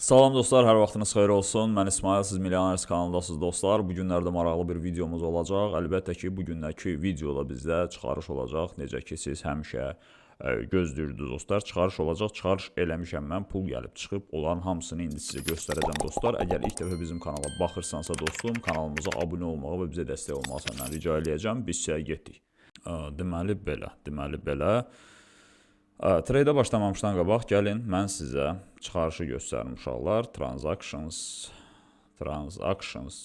Salam dostlar, hər vaxtınız xeyir olsun. Mən İsmail, siz Milyonerz kanalındasınız dostlar. Bu günlərdə maraqlı bir videomuz olacaq. Əlbəttə ki, bu gündəki videoda bizdə çıxarış olacaq. Necə ki, siz həmişə gözləyirdiniz dostlar. Çıxarış olacaq. Çıxarış eləmişəm mən, pul gəlib çıxıb. Onların hamısını indi sizə göstərəcəm dostlar. Əgər ilk dəfə bizim kanala baxırsansa dostum, kanalımıza abunə olmağı və bizə dəstək olmağı səndən rica eləyəcəm. Biz sizə getdik. Deməli belə. Trade'ə başlamamışdan qabaq gəlin, mən sizə çıxarışı göstərim uşaqlar. Transactions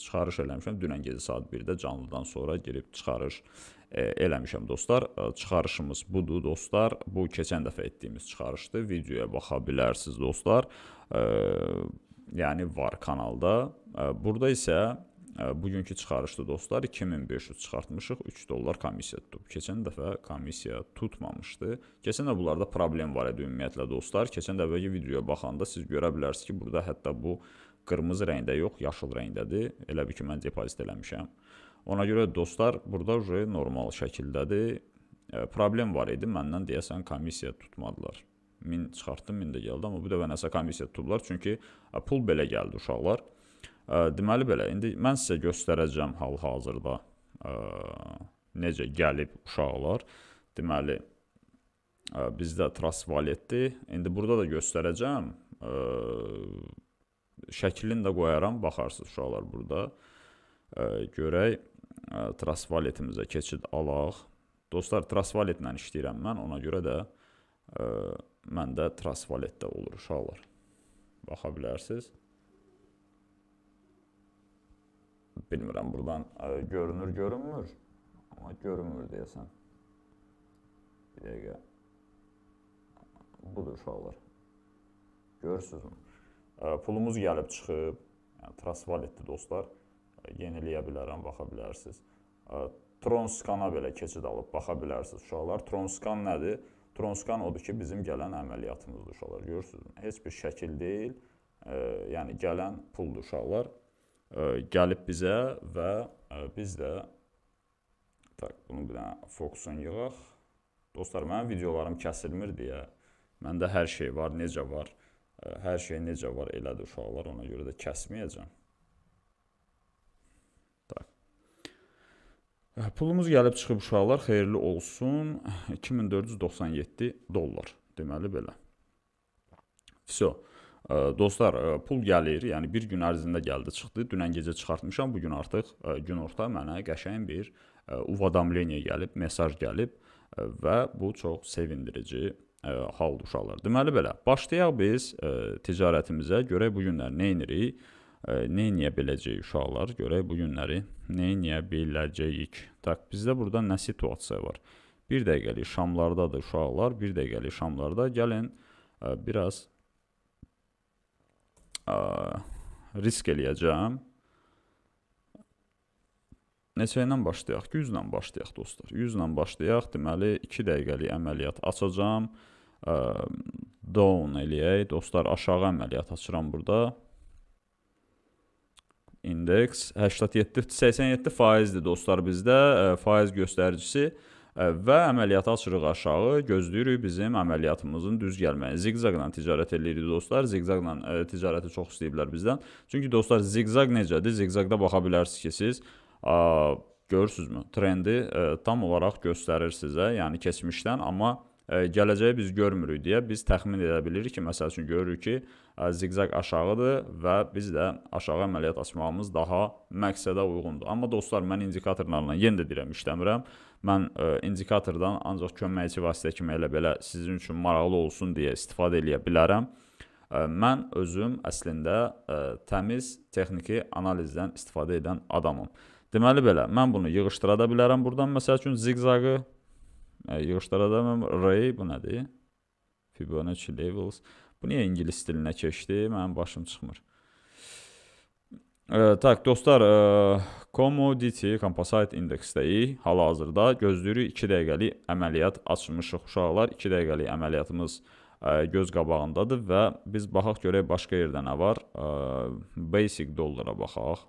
çıxarış eləmişəm. Dünən gecə saat 1-də canlıdan sonra girib çıxarış eləmişəm dostlar. Çıxarışımız budur dostlar. Bu keçən dəfə etdiyimiz çıxarışdır. Videoya baxa bilərsiniz dostlar. Yəni var kanalda. Burada isə bugünkü çıxarışdı dostlar, 2500 çıxartmışıq, 3 dollar komissiya tutub. Keçən dəfə komissiya tutmamışdı. Keçən də bunlarda problem var idi ümumiyyətlə dostlar. Keçən dəfəki videoya baxanda siz görə bilərsiniz ki, burada hətta bu qırmızı rəngdə yox, yaşıl rəngdədir. Elə bir ki, mən depozit eləmişəm. Ona görə dostlar, burada normal şəkildədir. Problem var idi, məndən deyəsən komissiya tutmadılar. 1000 çıxartdım, 1000 də gəldi, amma bu dəfə nəsə komissiya tutublar. Çünki pul belə gəldi uşaqlar. Deməli belə, indi mən sizə göstərəcəm hal-hazırda necə gəlib uşaqlar. Deməli, bizdə Trust Wallet-dir. İndi burada da göstərəcəm. Şəklini də qoyaram, baxarsınız uşaqlar burada. Görək, Trust Wallet-imizə keçid alaq. Dostlar, Trust Wallet-lə işləyirəm mən, ona görə də məndə Trust Wallet-də olur uşaqlar. Baxa bilərsiniz. Bilmirəm, buradan görünür, görünmür. Amma görünmür deyəsən. Bir dəqiqə. Budur uşaqlar. Görürsünüzmü? Pulumuz gəlib çıxıb. Yəni, Trust Wallet-dir dostlar. Yeniləyə bilərəm, baxa bilərsiniz. Tronscan'a belə keçid alıb, baxa bilərsiniz uşaqlar. Tronscan nədir? Tronscan odur ki, bizim gələn əməliyyatımızdır uşaqlar. Görürsünüzmü? Heç bir şəkil deyil. Yəni, gələn puldur uşaqlar. Gəlib bizə və biz də bunu bir dənə fokusun yığaq. Dostlar, mənim videolarım kəsilmir deyə məndə hər şey var, necə var, hər şey necə var elədir uşaqlar, ona görə də kəsməyəcəm. Pulumuz gəlib çıxıb uşaqlar, xeyirli olsun, 2497 dollar, deməli belə. Vəsə. Dostlar, pul gəlir, yəni bir gün ərzində gəldi, çıxdı. Dünən gecə çıxartmışam, bugün artıq günorta mənə qəşəng bir uvadamleniya gəlib, mesaj gəlib və bu çox sevindirici haldır uşaqlar. Deməli belə, başlayaq biz ticarətimizə, görək bu günlər nə edirik, nə edə biləcəyik uşaqlar, görək bu günləri nə edə biləcəyik. Bizdə burada nə situasiya var? Bir dəqiqəlik şamlardadır uşaqlar, bir dəqiqəlik şamlarda. Gəlin, biraz risk eləyəcəm. Neçə ilə başlayaq? 100 ilə başlayaq dostlar. 100 ilə başlayaq. Deməli, 2 dəqiqəlik əməliyyat açacağım. Down eləyək. Dostlar, aşağı əməliyyat açıram burada. Indeks 87% dostlar bizdə. Faiz göstəricisi. Və əməliyyatı açırıq aşağı, gözləyirik bizim əməliyyatımızın düz gəlməyi. Zigzaqla ticarət edirik dostlar, zigzaqla ticarəti çox istəyiblər bizdən. Çünki dostlar, zigzaq necədir? Zigzaqda baxa bilərsiniz ki, siz görürsünüzmü? Trendi tam olaraq göstərir sizə, yəni keçmişdən, amma gələcəyi biz görmürük deyə biz təxmin edə bilirik ki, məsəl üçün görürük ki, zigzaq aşağıdır və biz də aşağı əməliyyat açmağımız daha məqsədə uyğundur. Amma dostlar, mən indikatorlarla yenə də deyirəm, işləmirəm. Mən indikatordan ancaq köməkçi vasitə kimi elə belə sizin üçün maraqlı olsun deyə istifadə edə bilərəm. Mən özüm əslində təmiz texniki analizdən istifadə edən adamım. Deməli belə, mən bunu yığışdıra da bilərəm buradan, məsəl üçün zigzaqı yığışdıra da bilərəm. Ray, bu nədir? Fibonacci Levels. Bu niyə ingilis dilinə keçdi? Mənim başım çıxmır. Dostlar, Commodity Composite Index-dəyik hal-hazırda. Gözləyirik 2 dəqiqəlik əməliyyat açmışıq uşaqlar. 2 dəqiqəlik əməliyyatımız göz qabağındadır və biz baxaq görək başqa yerdə nə var. Basic dollara baxaq.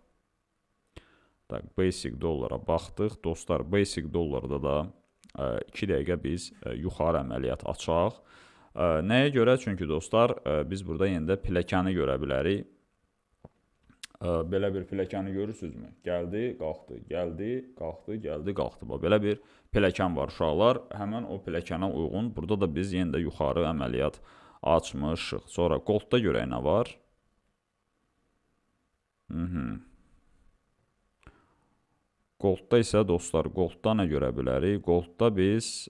Basic dollara baxdıq. Dostlar, Basic dollarda da 2 dəqiqə biz yuxarı əməliyyat açaq. Nəyə görə? Çünki dostlar, biz burada yenə də pilləkəni görə bilərik. Belə bir pilləkəni görürsünüzmü? Gəldi, qalxdı, gəldi, qalxdı, gəldi, qalxdı. Belə bir pilləkən var uşaqlar. Həmən o pilləkənə uyğun burada da biz yenə də yuxarı əməliyyat açmışıq. Sonra Goldda görək nə var? Goldda isə dostlar, Goldda nə görə bilərik? Goldda biz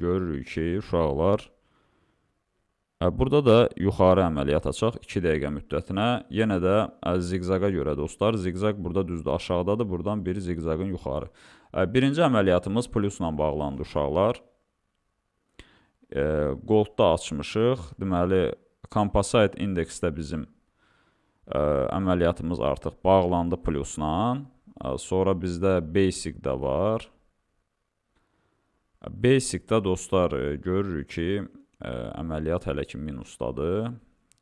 görürük ki, uşaqlar, burada da yuxarı əməliyyat açaq 2 dəqiqə müddətinə. Yenə də ziqzaqa görə dostlar, ziqzaq burada düzdür, aşağıdadır, buradan bir ziqzaqın yuxarı. Birinci əməliyyatımız plusla bağlandı uşaqlar. Goldda açmışıq, deməli, Composite indeksdə bizim əməliyyatımız artıq bağlandı plusla. Sonra bizdə Basic-də var. Basic-də dostlar görürük ki, əməliyyat hələ ki minusdadır.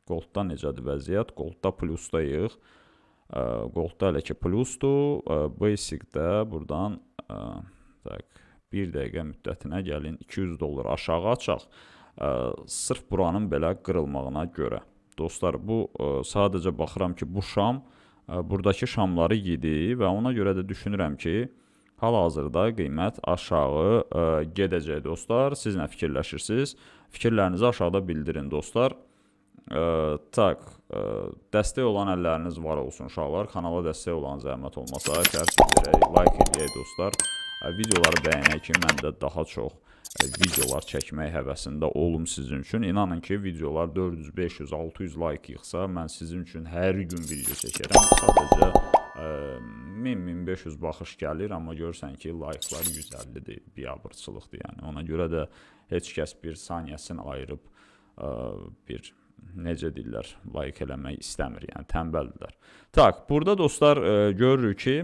Goldda necədir vəziyyət? Goldda plusdayıq. Goldda hələ ki plusdur. Basic-də buradan 1 dəqiqə müddətinə gəlin $200 aşağı açaq. Sırf buranın belə qırılmağına görə. Dostlar, bu sadəcə baxıram ki, bu şam buradakı şamları yedi və ona görə də düşünürəm ki, hal-hazırda qiymət aşağı gedəcək dostlar. Siz nə fikirləşirsiniz? Fikirlərinizi aşağıda bildirin dostlar. Dəstək olan əlləriniz var olsun uşaqlar. Kanala dəstək olan zəhmət olmasa, like edək dostlar. Videoları bəyənək ki, mən də daha çox videolar çəkmək həvəsində olum sizin üçün. İnanın ki, videolar 400, 500, 600 like yıxsa, mən sizin üçün hər gün video çəkərəm. Sadəcə 1000-1500 baxış gəlir, amma görürsən ki, like'lar 150-dir, biabırçılıqdır. Yəni. Ona görə də heç kəs bir saniyəsini ayırıb bir, necə deyirlər, like eləmək istəmir, yəni tənbəldilər. Burada dostlar görürük ki,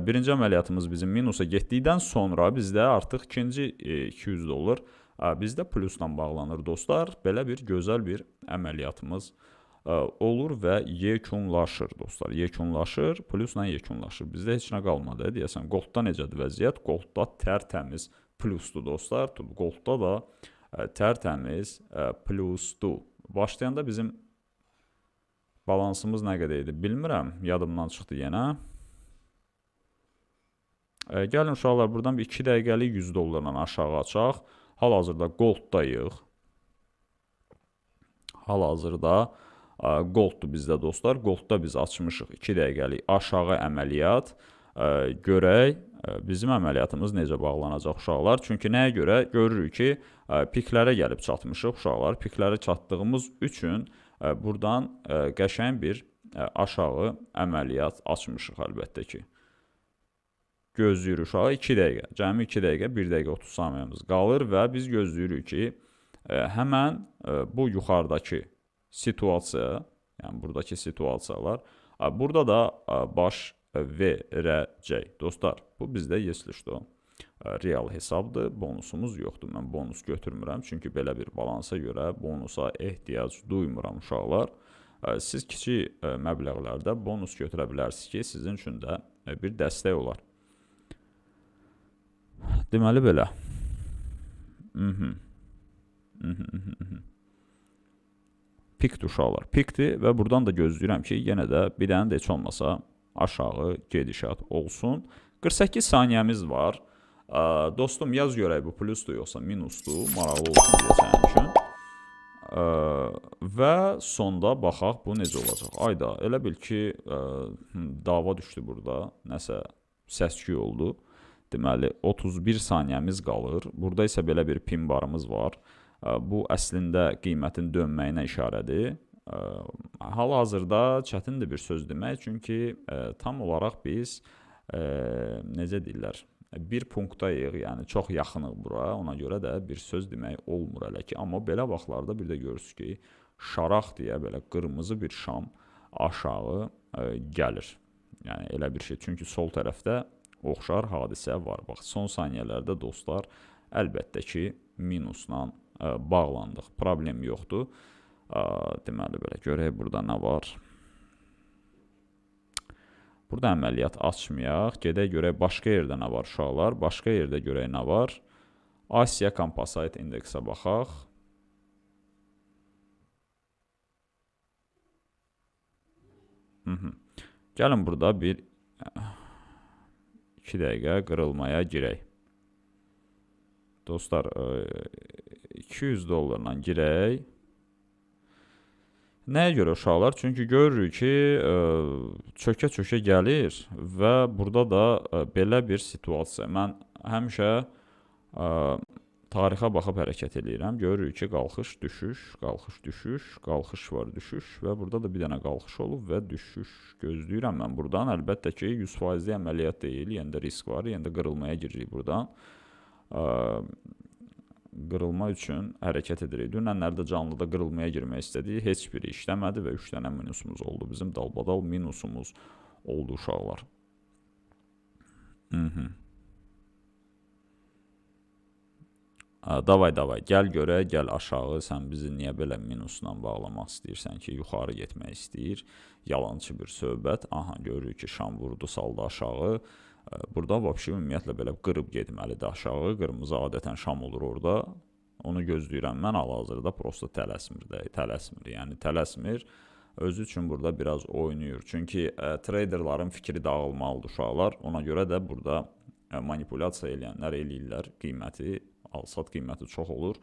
birinci əməliyyatımız bizim minusa getdikdən sonra bizdə artıq ikinci $200 bizdə plusla bağlanır dostlar. Belə bir gözəl bir əməliyyatımız olur və yekunlaşır dostlar. Yekunlaşır, plusla yekunlaşır. Bizdə heç nə qalmadı, deyəsən. Goldda necədir vəziyyət? Goldda tərtəmiz plusdur dostlar. Goldda da tərtəmiz plusdur. Başlayanda bizim balansımız nə qədər idi bilmirəm, yadımdan çıxdı yenə. Gəlin uşaqlar, buradan bir 2 dəqiqəlik $100 aşağı açaq. Hal-hazırda Golddayıq. Hal-hazırda Golddur bizdə dostlar. Goldda biz açmışıq 2 dəqiqəlik aşağı əməliyyat. Görək, bizim əməliyyatımız necə bağlanacaq uşaqlar. Çünki nəyə görə? Görürük ki, piklərə gəlib çatmışıq uşaqlar. Piklərə çatdığımız üçün buradan qəşəng bir aşağı əməliyyat açmışıq əlbəttə ki. Gözləyirik uşağı 2 dəqiqə. Cəmi 2 dəqiqə, 1 dəqiqə 30 saniyəmiz qalır və biz gözləyirik ki, həmən bu yuxarıdakı situasiya, yəni buradakı situasiyalar, burada da baş verəcək. Dostlar, bu bizdə yeslişdir. Real hesabdır, bonusumuz yoxdur. Mən bonus götürmürəm, çünki belə bir balansa görə bonusa ehtiyac duymuram uşaqlar. Siz kiçik məbləğlərdə bonus götürə bilərsiniz ki, sizin üçün də bir dəstək olar. Deməli belə. Pikdir uşaqlar, pikdir və buradan da gözləyirəm ki, yenə də bir dənə də heç olmasa aşağı gedişat olsun. 48 saniyəmiz var. Dostum, yaz görək bu plusdur yoxsa minusdur, maraqlı olsun deyə sənin üçün. Və sonda baxaq bu necə olacaq. Ayda, elə bil ki, dava düşdü burada, nəsə səsküy oldu. Deməli, 31 saniyəmiz qalır. Burada isə belə bir pin barımız var. Bu əslində qiymətin dönməyinə işarədir. Hal-hazırda çətindir bir söz demək, çünki tam olaraq biz, necə deyirlər, bir punktdayıq, yəni çox yaxınıq bura, ona görə də bir söz demək olmur hələ ki. Amma belə vaxtlarda bir də görürsünüz ki, şaraq deyə belə qırmızı bir şam aşağı gəlir. Yəni elə bir şey, çünki sol tərəfdə oxşar hadisə var. Bax, son saniyələrdə dostlar, əlbəttə ki, minusla bağlandıq. Problem yoxdur. Deməli, belə görək burada nə var. Burada əməliyyat açmayaq. Gedək görək başqa yerdə nə var uşaqlar. Başqa yerdə görək nə var. Asiya Composite indeksə baxaq. Gəlin burada bir 2 dəqiqə qırılmaya girək. Dostlar, 200 dollarla girək. Nəyə görə uşaqlar? Çünki görürük ki, çökə-çökə gəlir və burada da belə bir situasiya. Mən həmişə tarixə baxıb hərəkət edirəm. Görürük ki, qalxış, düşüş, qalxış, düşüş, qalxış var, düşüş və burada da bir dənə qalxış olub və düşüş gözləyirəm mən buradan. Əlbəttə ki, 100%li əməliyyat deyil, yəni də risk var, yəni də qırılmaya giririk buradan. Qırılma üçün hərəkət edirik. Dünənlərdə canlıda qırılmaya girmək istədik, heç biri işləmədi və 3 dənə minusumuz oldu. Bizim dalbadal minusumuz oldu uşaqlar. Davay, gəl görək, gəl aşağı, sən bizi niyə belə minusla bağlamaq istəyirsən ki, yuxarı getmək istəyir, yalançı bir söhbət. Aha, görürük ki, şam vurdu, saldı aşağı. Burada vəbşi ümumiyyətlə belə qırıb getməlidir aşağı, qırmızı adətən şam olur orada, onu gözləyirəm mən, hal-hazırda prosto tələsmir, yəni tələsmir, özü üçün burada biraz oynayır, çünki traderların fikri dağılmalıdır uşaqlar, ona görə də burada manipulyasiya eləyənlər eləyirlər, qiyməti, alsat qiyməti çox olur,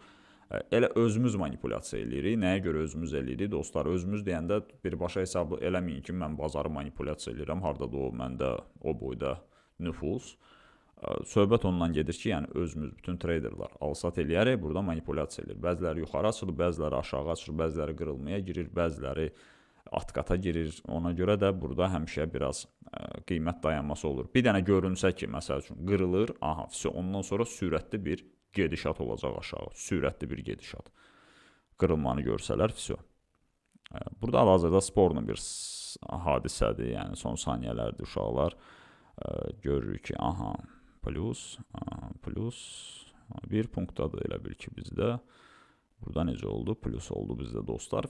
elə özümüz manipulyasiya eləyirik, nəyə görə özümüz eləyirik, dostlar, özümüz deyəndə birbaşa hesab eləməyin ki, mən bazarı manipulyasiya eləyirəm, harada da o, məndə o boyda nüfus. Söhbət ondan gedir ki, yəni özümüz, bütün traderlar alsat eləyərək burada manipulyasiya edir. Bəziləri yuxarı açılır, bəziləri aşağı açılır, bəziləri qırılmaya girir, bəziləri at-qata girir. Ona görə də burada həmişə biraz qiymət dayanması olur. Bir dənə görünsə ki, məsəl üçün qırılır, aha, ondan sonra sürətli bir gedişat olacaq aşağı, sürətli bir gedişat. Qırılmanı görsələr, burada hal-hazırda sporlu bir hadisədir, yəni son saniyələrdir uşaqlar. Görürük ki, aha, plus bir punktdadır elə bil ki bizdə. Burada necə oldu? Plus oldu bizdə dostlar.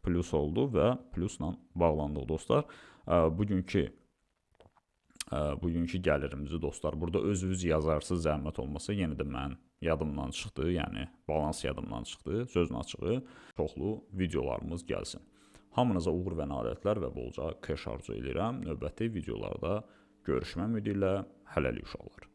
Plus oldu və plusla bağlandıq dostlar. Bugünkü gəlirimizi dostlar, burada özünüz yazarsınız, zəhmət olmasa, yenə də mən yadımdan çıxdı, yəni balans yadımdan çıxdı, sözün açığı, çoxlu videolarımız gəlsin. Hamınıza uğur və nailiyyətlər və bolca keş arzu edirəm. Növbəti videolarda görüşmə ümidi ilə hələlik uşaqlar.